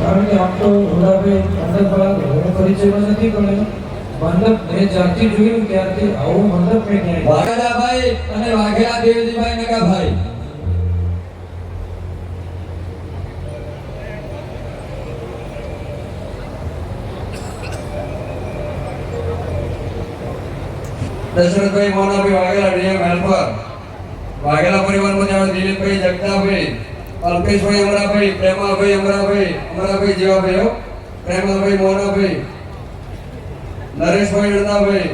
કારણ કે આમ તો રોડાભાઈ મંડપ પરિચયમાં નથી પણ મંડપ મેં જ્યારથી જોયું ત્યારથી આવું મંડપ મેં ક્યાંય વાઘેલાભાઈ અને વાઘેલા દેવજીભાઈ નગાભાઈ દશરથભાઈ મોનાભાઈ વાઘેલા ડીએમ હેલ્પર વાઘેલા પરિવારમાંથી આવે દિલીપભાઈ જગતાભાઈ અલ્પેશભાઈ અમરાભાઈ પ્રેમાભાઈ અમરાભાઈ જેવાભાઈ પ્રેમાભાઈ મોનાભાઈ નરેશભાઈ અડદાભાઈ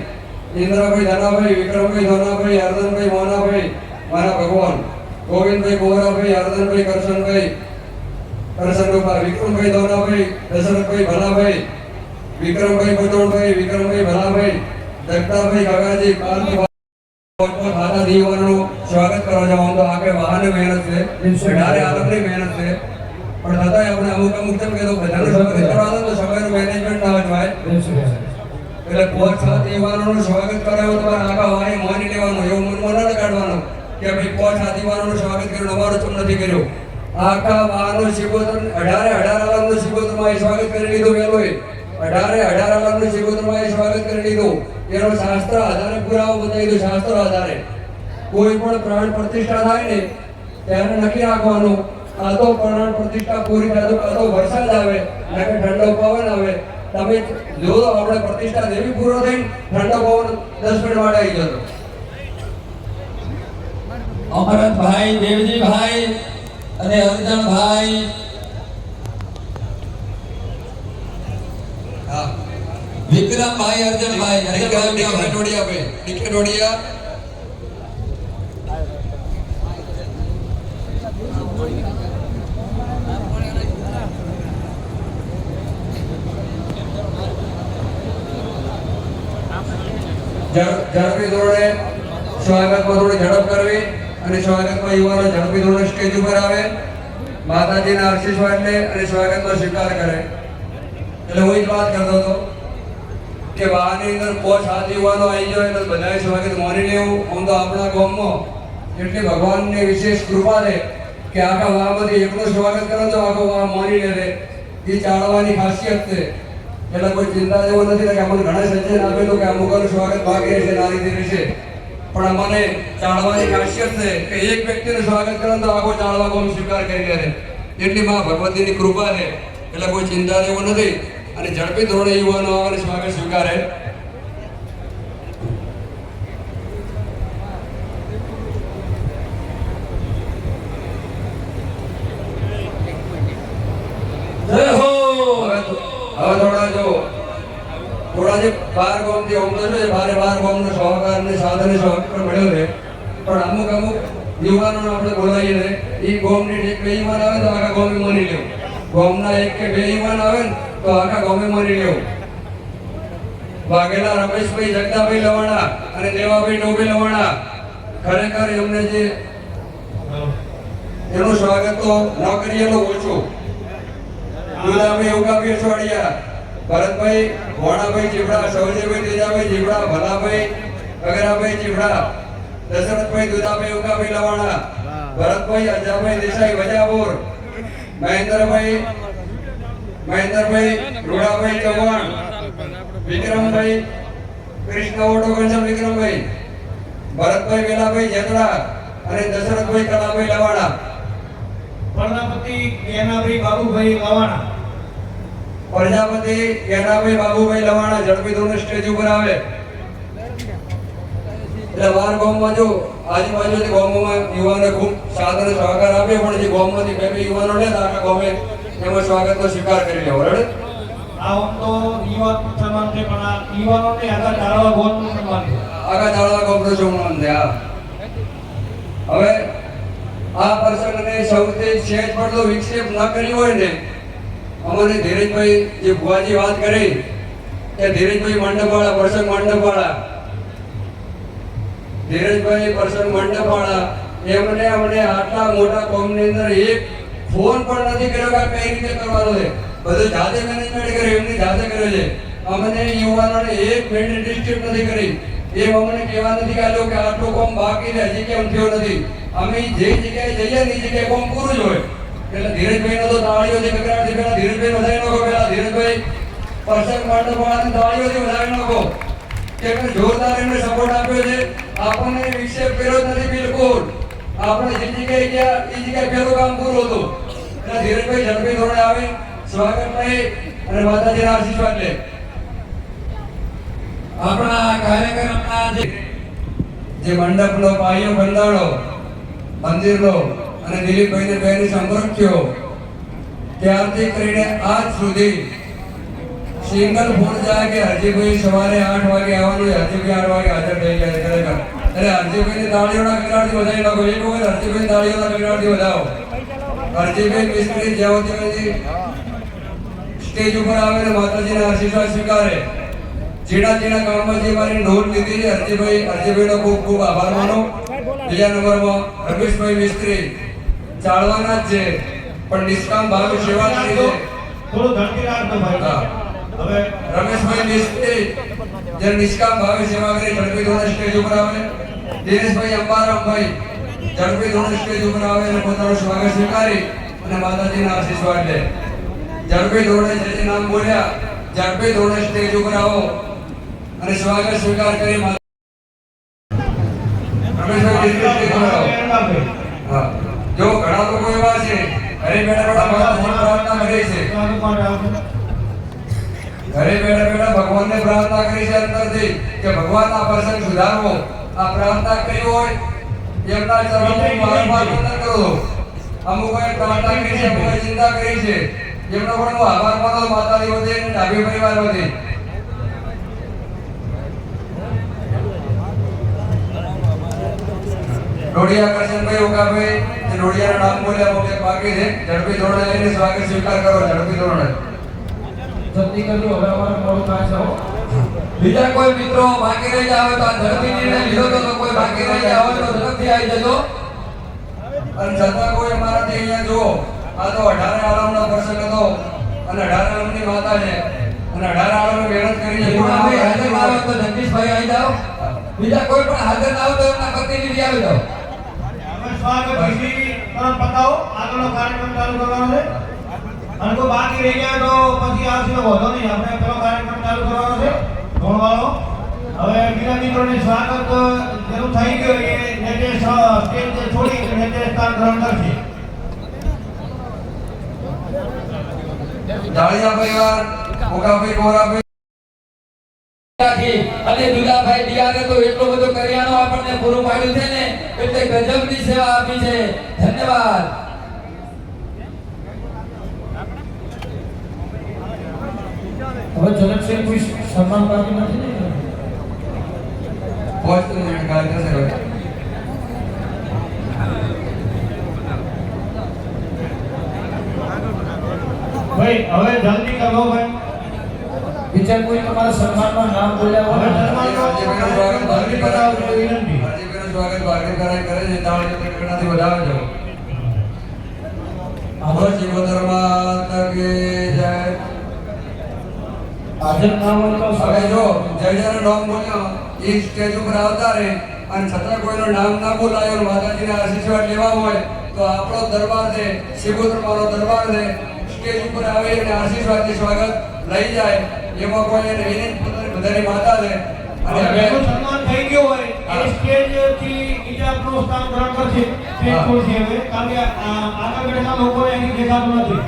ઇન્દ્રભાઈ ધનાભાઈ વિક્રમભાઈ ધોનાભાઈ હરદનભાઈ મોનાભાઈ મારા ભગવાન ગોવિંદભાઈ ગોરાભાઈ હરદનભાઈ કરશનભાઈ વિક્રમભાઈ ધોનાભાઈ દશરથભાઈ ભલાભાઈ વિક્રમભાઈ બટોળભાઈ વિક્રમભાઈ ભલાભાઈ જગતાભાઈ કાકાજી ખાતા દીવાનું સ્વાગત કરવા જવાનું તો આગળ વાહન મહેનત છે અઢારે આલમની મહેનત છે પણ છતાંય આપણે અમુક તેમ કહેતો બધાનું સ્વાગત કરવા તો સમયનું મેનેજમેન્ટ ના હોય એટલે પોચ સાત યુવાનોનું સ્વાગત કરાયો તમારે આખા વારે માની લેવાનું એવું મનમાં ના કાઢવાનું કે ભાઈ પોચ સાત યુવાનોનું સ્વાગત કર્યું અમારું ચમ નથી કર્યું આખા વાહનો શિકોતર 18 આલમનું શિકોતરમાં સ્વાગત કરી લીધું વેલોય 18 આલમનું શિકોતરમાં સ્વાગત કરી લીધું એનો શાસ્ત્ર આધારે પુરાવો બતાવી દો શાસ્ત્ર આધારે કોઈ પણ પ્રાણ પ્રતિષ્ઠા થાય ને ત્યારે નક્કી રાખવાનું આ તો પ્રાણ પ્રતિષ્ઠા પૂરી થાય તો આ તો વરસાદ આવે કે ઠંડો પવન આવે તમે જો આપણે પ્રતિષ્ઠા દેવી પૂરો થઈ ઠંડો પવન 10 મિનિટ માટે આવી જતો અમરતભાઈ દેવજીભાઈ અને અર્જનભાઈ હા વિક્રમભાઈ અર્જનભાઈ ડિકેટોડિયા ઝડપી ધોરણે સ્વાગતમાં થોડી ઝડપ કરવી અને સ્વાગતમાં યુવાનો ઝડપી ધોરણે સ્ટેજ ઉપર આવે માતાજીના આશીર્વાદ લે અને સ્વાગતનો સ્વીકાર કરે એટલે હું જ વાત કરતો હતો કે વાહની અંદર પોચ સાત યુવાનો આવી જાય એટલે બધાએ સ્વાગત માની લેવું આમ તો આપણા ગામમાં એટલી ભગવાનની વિશેષ કૃપા છે કે આખા વાહમાંથી એકનું સ્વાગત કરે તો આખો વાહ માની લે એ ચાળવાની ખાસિયત છે એટલે કોઈ ચિંતા જેવું નથી કે અમને ઘણા સજ્જન આપેલું કે અમુકનું સ્વાગત બાકી રહેશે આ રીતે રહેશે પણ મને ચાળવાની ખાસિયત છે કે એક વ્યક્તિનું સ્વાગત કરે તો આખો ચાળવા ગામ સ્વીકાર કરી લે એટલી માં ભગવતીની કૃપા છે એટલે કોઈ ચિંતા જેવું નથી અને ઝડપી ધોરણે યુવાનો આવે સ્વાગત સ્વીકારે થોડા જે 12 ગામથી આમ તો છે 12 ગામનો સહકાર ને સાધન સહકાર પણ મળ્યો છે પણ અમુક યુવાનોને આપણે બોલાવીએ ને એ ગામની એક બે યુવાન આવે તો આખા ગામે માની લેવું ગામના એક કે બે યુવાન આવે ને તો આખા ગામે માની લેવું વાઘેલા રમેશભાઈ જગદાભાઈ લવાણા અને દેવાભાઈ ડોબી લવાણા ખરેખર એમને જે એનું સ્વાગત તો ન કરીએ તો ઓછું દુલાભાઈ યોગાભાઈ અઠવાડિયા ભરતભાઈ ભોણાભાઈ ચીબડા સૌજયભાઈ તેજાભાઈ ચીબડા ભલાભાઈ અગરાભાઈ ચીબડા દશરથભાઈ દુદાભાઈ યોગાભાઈ લવાણા ભરતભાઈ અજાભાઈ દેસાઈ વજાપુર મહેન્દ્રભાઈ રૂડાભાઈ ચૌહાણ વિક્રમભાઈ કૃષ્ણ ઓટો ઘનશ્યામ વિક્રમભાઈ ભરતભાઈ વેલાભાઈ જેતડા અને દશરથભાઈ કલાભાઈ લવાણા પ્રજાપતિ જ્ઞાનાભાઈ બાબુભાઈ લવાણા પ્રજાપતિ જ્ઞાનાભાઈ બાબુભાઈ લવાણા ઝડપી ધોરણે સ્ટેજ ઉપર આવે એટલે વાર ગામમાં જો આજુબાજુથી ગામોમાં યુવાનોને ખૂબ સાધન સહકાર આપે પણ જે ગામમાંથી બે યુવાનો ને આખા ગામે એમાં સ્વાગતનો સ્વીકાર કરી લેવો બરાબર આ તો યુવાન સન્માન છે પણ આ યુવાનોને આગળ ચાલવા ગોળનું સન્માન છે આગળ ચાલવા ગોળનું સન્માન છે હવે આ પ્રસંગને સૌથી સહેજ પડતો વિક્ષેપ ન કર્યો હોય ને અમને ધીરજભાઈ જે ભુવાજી વાત કરી કે ધીરજભાઈ મંડપવાળા પ્રસંગ મંડપવાળા ધીરજભાઈ પ્રસંગ મંડપવાળા એમને અમને આટલા મોટા કોમની અંદર એક ફોન પણ નથી કર્યો કે કઈ રીતે કરવાનો છે બધું જાતે મેનેજમેન્ટ કર્યું એમની જાતે કર્યું છે અમને યુવાનોને એક મિનિટ ડિસ્ટ્રીબ્યુટ નથી કરી એ અમને કહેવા નથી કાઢ્યો કે આટલું કોમ બાકી છે હજી કેમ થયો નથી અમે જે જગ્યાએ જઈએ ને એ જગ્યાએ કોમ પૂરું જ હોય પેલા ધીરજભાઈ નો તો તાળીઓથી ગગડાટથી પેલા ધીરજભાઈ વધારી નાખો. પેલા ધીરજભાઈ પ્રસંગ મંડપવાળાની તાળીઓથી વધારી નાખો. કે એમને જોરદાર એમને સપોર્ટ આપ્યો છે. આપણને વિક્ષેપ કર્યો જ નથી બિલકુલ. આપણે જે જગ્યાએ ગયા એ જગ્યાએ પહેલું કામ પૂરું હતું. એટલે ધીરજભાઈ ઝડપી ધોરણે આવે, સ્વાગત લઈ અને માતાજીના આશીર્વાદ લે. આપણા કાર્યક્રમના જે મંડપનો પાયો બંધાણો, મંદિરનો અને દિલીપભાઈને બેની સંપર્ક થયો ત્યારથી કરીને આજ સુધી સિંગલ ફોન જાય કે હરજીભાઈ સવારે 8 વાગે આવવાનું, હરજીભાઈ 8 વાગે હાજર થઈ ગયા છે ખરેખર. એટલે હરજીભાઈની તાળીઓના ગગડાટથી વધારી નાખો. એક વખત હરજીભાઈની તાળીઓના ગગડાટથી વધાવો. હરજીભાઈ મિસ્ત્રી જ્યાંથી સ્ટેજ ઉપર આવે ને માતાજીના આશીર્વાદ સ્વીકારે. જીણા કામમાં જે મારી નોંધ લીધી છે હરજીભાઈનો ખૂબ ખૂબ આભાર માનો. બીજા નંબરમાં રમેશભાઈ મિસ્ત્રી ચાળવાના જ છે પણ નિષ્કામ ભાવે સેવા કરી છે. થોડું ધડકી રાખજો ભાઈ. હવે રમેશભાઈ મિસ્ત્રી જે નિષ્કામ ભાવે સેવા કરી ઝડપી ધોરણે સ્ટેજ ઉપર આવે. દિનેશભાઈ અંબારામભાઈ ઝડપી ધોરણે સ્ટેજ ઉપર આવે અને પોતાનું સ્વાગત સ્વીકારી અને માતાજીના આશીર્વાદ લે. ઝડપી ધોરણે જે નામ બોલ્યા ઝડપી ધોરણે સ્ટેજ ઉપર આવો અને સ્વાગત સ્વીકાર કરી રમેશભાઈ સ્ટેજ ઉપર આવો. હા, જો ઘણા લોકો એવા છે ઘરે બેઠા પ્રાર્થના કરે છે, ઘરે બેઠા ભગવાનને પ્રાર્થના કરી છે અંતરથી કે ભગવાન આ પ્રસંગ સુધારવો. આ પ્રાર્થના કરી હોય એમના ચરણોમાં વારંવાર વંદન કરો. અમુકોએ પ્રાર્થના કરી છે, અમુકોએ ચિંતા કરી છે. એમનો પણ હું આભાર માનું માતાજી વતી અને ડાભી પરિવાર વતી. ડોડિયા કરશનભાઈ ઓકાભાઈ જે ડોડિયાના નામ બોલ્યા મોકે બાકી છે. ઝડપી ધોરણે લઈને સ્વાગત સ્વીકાર કરો. ઝડપી ધોરણે જલ્દી કરજો, હવે અમારે મોડું થાય છે. બીજા કોઈ મિત્રો બાકી રહી જાવ તો આ ઝડપી નિર્ણય લીધો તો કોઈ બાકી રહી જાવ તો ઝડપથી આવી જજો. અને છતાં કોઈ અમારાથી અહીંયા જુઓ, આ તો 18 આલમનો પ્રસંગ હતો અને 18 આલમની માતા છે અને 18 આલમે મહેનત કરી છે. ભાઈ હાજર ના હોય તો જગદીશભાઈ આવી જાઓ. બીજા કોઈ પણ હાજર ના હોય તો એમના પ્રતિનિધિ આવી જાઓ. હવે સ્વાગત વિધિ તરત પતાવો. આગળનો કાર્યક્રમ ચાલુ કરવાનો છે. અને કોઈ બાકી રહી જાય તો પછી આવશે તો વધો નહીં. આપણે પેલો કાર્યક્રમ ચાલુ કરવાનો છે ધોણવાળો. હવે બીજા મિત્રોને સ્વાગત જેનું થઈ ગયું એ નેતે સ્ટેજ છોડી નેતે સ્થાન ગ્રહણ કરશે. જાળિયા પરિવાર ઓકાભાઈ ગોરાભાઈ અને દુલાભાઈ દિયાને તો એટલો બધો કરિયાણો આપણને પૂરું પાડ્યું છે ને એટલે ગજબની સેવા આપી છે. ધન્યવાદ. હવે જનકસિંહ કોઈ સન્માન બાકી નથી ને? પોસ્ટ મિનિટ કાર્ય છે. ભાઈ હવે જલ્દી કરો ભાઈ. બીજા કોઈ તમારા સન્માનમાં નામ બોલ્યા હવે હોય? સન્માનનો જલ્દી બતાવજો વિનંતી. હરજીભાઈનું સ્વાગત ભાગ્ય કરાય કરે છે. તાળીઓ ગગડાટથી વધાવજો. આભાર જીવોધર્મા તકે જય. હાજર ના હોય તો હવે જો જયજાનો નામ બોલ્યો એ સ્ટેજ ઉપર આવતા રહે અને છતાં કોઈનું નામ ના બોલાયો અને માતાજીના આશીર્વાદ લેવા હોય તો આપણો દરબાર છે, શિવોધર્માનો દરબાર છે. સ્ટેજ ઉપર આવે અને આશીર્વાદથી સ્વાગત લઈ જાય. એમાં કોઈ એને વિનંતી બધાની માતા છે અને હવે જેનું સન્માન થઈ ગયું હોય એ સ્ટેજથી બીજાનું સ્થાન ગ્રહણ કરશે. સ્ટેજ છોડશે હવે. કારણ કે આગળ બેઠેલા લોકોને અહીં દેખાતું નથી.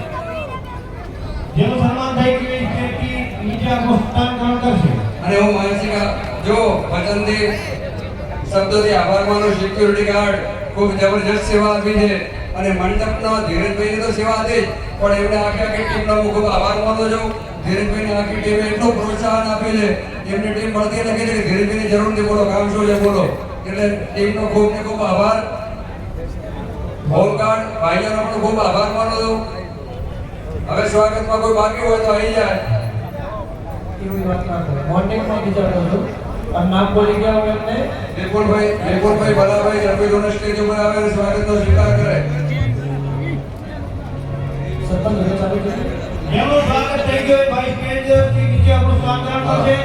જેનું સન્માન થઈ ગયું એ સ્ટેજથી બીજાનું સ્થાન ગ્રહણ કરશે. અને હું માનસિક જો વચનથી શબ્દોથી આભાર માનું. સિક્યુરિટી ગાર્ડ ખૂબ જબરજસ્ત સેવા આપી છે અને મંડપનો ધીરજભાઈની તો સેવા હતી પણ એમને આખી ટીમનો હું ખૂબ આભાર માનું છું. ધીરજભાઈની આખી ટીમે એટલું પ્રોત્સાહન આપે છે. એમની ટીમ મળતી નથી કે ધીરજભાઈની જરૂર નથી, બોલો કામ શું છે બોલો. એટલે ટીમનો ખૂબ ને ખૂબ આભાર. હોમગાર્ડ ભાઈઓનો પણ ખૂબ આભાર માનું છું. હવે સ્વાગતમાં કોઈ બાકી હોય તો આવી જાય. એવી વાત ના કરો. મોર્નિંગમાં બીજા બોલો અને નામ બોલી ગયા હોય એમને વિપુલભાઈ ભલાભાઈ ઝડપી સ્ટેજ ઉપર આવે અને સ્વાગતનો સ્વીકાર કરે. સરપંચ હવે ચાલુ છે. જેનું સ્વાગત થઈ ગયું ભાઈ સ્ટેજથી નીચે આપણું સ્થાન ગ્રહણ કરશે.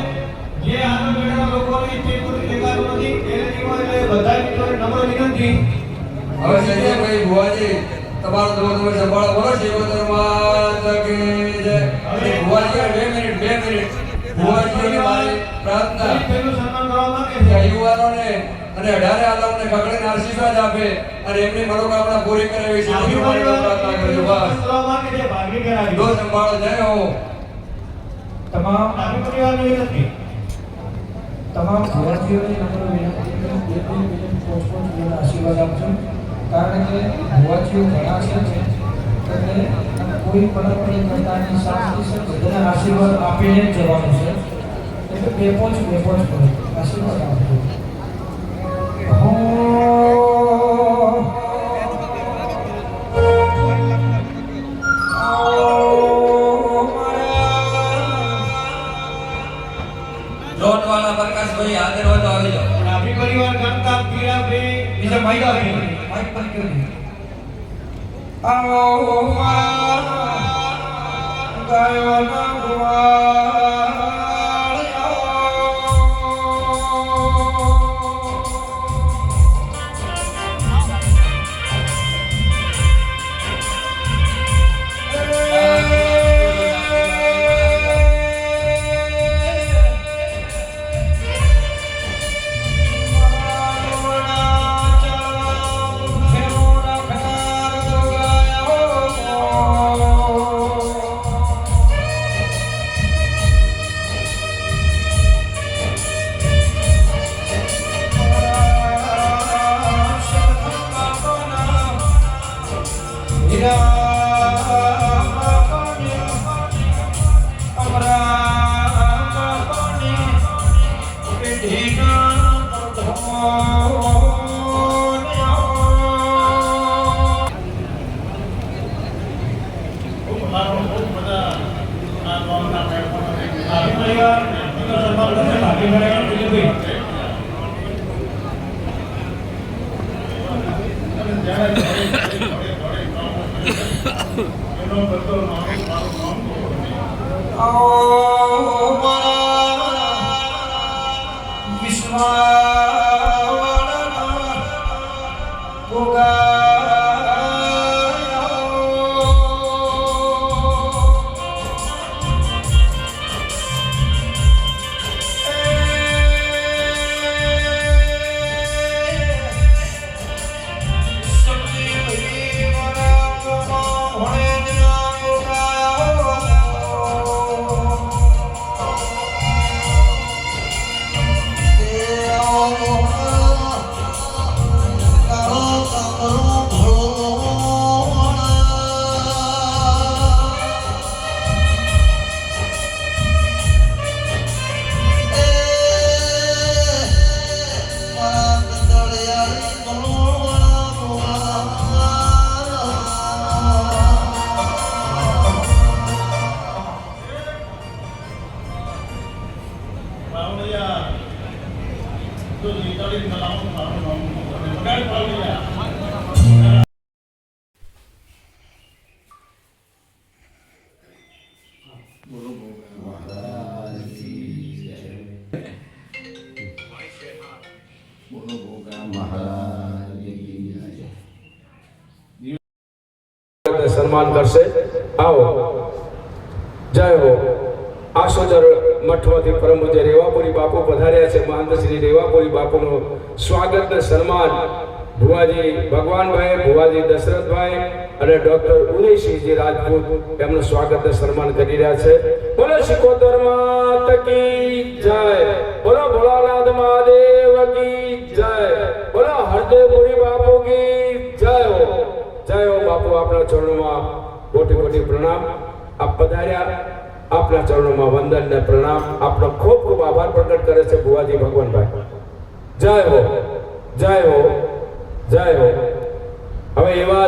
જે આગળ બેઠેલા લોકોને સ્ટેજ પર દેખાતું નથી એને નિવાડે બધા મિત્રોને નમ્ર વિનંતી. હવે સંજયભાઈ ભુવાજી તમારો તમે સંભાળો બોલો શિવોતર માતા કી જય. અને ભુવાજી 2 મિનિટ ભુવાજીની મારી પ્રાર્થના પેલું સન્માન કરવા માંગે કે છે યુવાનોને અને 18 આલમને ખગડીને આશીર્વાદ આપે અને એમની મનોકામના પૂરી કરે એવી સીધી પ્રાર્થના કરજો. બસ કરવા માંગે છે ભાગી ગયા દો સંભાળો જય હો. તમામ આપણી પરિવારની વિનંતી તમામ ભુવાજીઓને નમ્ર વિનંતી કે 2 મિનિટ પોસ્ટપોન આશીર્વાદ આપજો, કારણ કે ભુવાજીઓ ઘણા છે એટલે કોઈ પણ પ્રકારની શાંતિ બધાને આશીર્વાદ આપીને જ જવાનું છે, એટલે બે પોચ કરો આશીર્વાદ આપજો. લોટવાળા પ્રકાશભાઈ હાજર હોય તો આવી જાઓ. આપણી પરિવાર ગણતા પીડાભાઈ બીજા ભાઈગાભાઈ માઇક બંધ કરી દો. આવો ગાયો ના સન્માન કરશે. આવો જય હો. આસોદર મઠમાંથી પરમ પૂજ્ય રેવાપુરી બાપુ પધાર્યા છે. મહંત શ્રી રેવાપુરી બાપુનું સ્વાગત ને સન્માન ભુવાજી ભગવાનભાઈ, ભુવાજી દશરથભાઈ અને ડોક્ટર ઉદયસિંહજી રાજપૂત એમનું સ્વાગત ને સન્માન કરી રહ્યા છે. બોલો શિકોતર માત કી જય, બોલો ભોળાનાથ મહાદેવ કી જય, બોલો હરદેવપુરી બાપુ કી જય હો. જય હો બાપુ. આપણા ચરણોમાં કોટી કોટી પ્રણામ. આપ પધાર્યા, આપના ચરણોમાં વંદન ને પ્રણામ. આપનો ખૂબ ખૂબ આભાર પ્રગટ કરે છે ભુવાજી ભગવાનભાઈ. જય હો, જય હો, જય હો. હવે એવા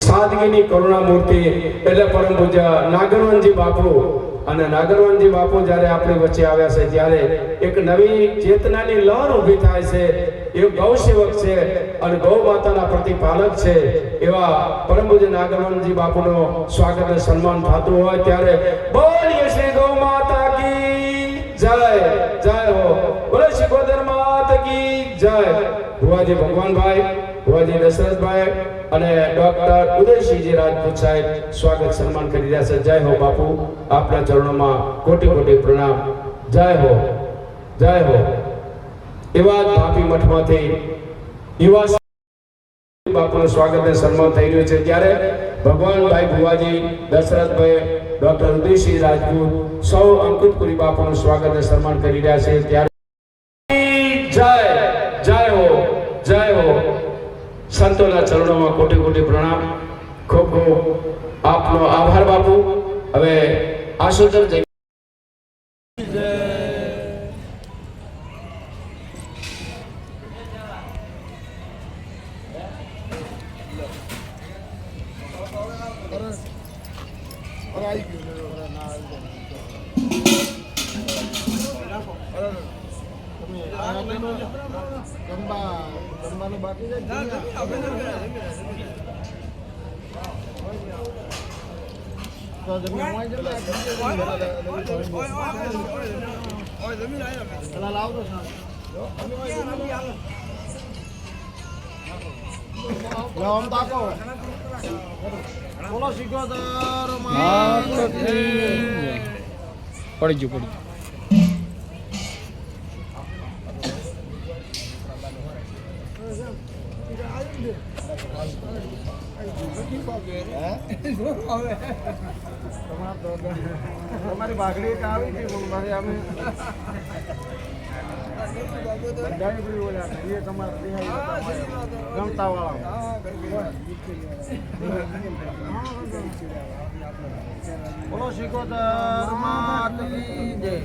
સાદગીની કરુણા મૂર્તિ એટલે પરમ પૂજ્ય નાગરવનજી બાપુ. અને નાગરવનજી બાપુ જ્યારે આપણી વચ્ચે આવ્યા છે ત્યારે એક નવી ચેતનાની લહેર ઊભી થાય છે. એ ગૌ સેવક છે અને ગૌ માતાના પ્રતિપાલક છે. એવા પરમ પૂજ્ય નાગરવનજી બાપુનો સ્વાગત અને સન્માન થતું હોય ત્યારે બોલીએ શ્રી ગૌ માતા કી જય, જય હો. બોલો શિકોતર માત કી જય. ભુવાજી ભગવાનભાઈ ભુવાજી દશરથભાઈ અને ડોક્ટર ઉદયસિંહજી રાજપૂત સાહેબ સ્વાગત સન્માન કરી રહ્યા છે. જય હો બાપુ, આપના ચરણોમાં કોટી કોટી પ્રણામ. જય હો, જય હો. એવા જ ભાપી મઠમાંથી યુવા બાપુનું સ્વાગત અને સન્માન થઈ રહ્યું છે. ત્યારે ભગવાનભાઈ ભુવાજી દશરથભાઈ ડોક્ટર ઉદયસિંહ રાજપૂત સૌ અંકુટપુરી બાપુનું સ્વાગત અને સન્માન કરી રહ્યા છે. ત્યારે જય જય હો, જય હો. સંતોના ચરણોમાં કોટી કોટી પ્રણામ. ખૂબ ખૂબ આપનો આભાર બાપુ. હવે આશોદર જઈ જમવાનું બાકી છે બોલો સિકોતર પડી ગયું. તમારી બાગડી આવી હતી અમે ગમતા વાળા બોલો સિકોતર માત કી જય.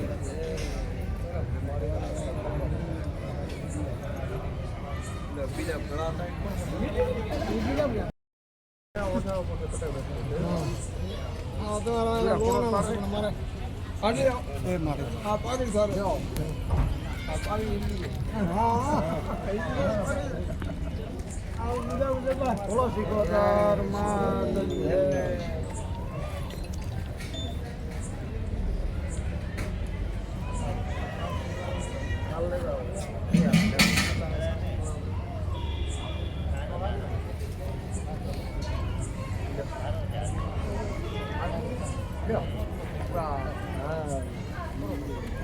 બોલો સિકોતર માત કી જય.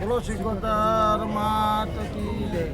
બોલો સિકોતર માત કી જય.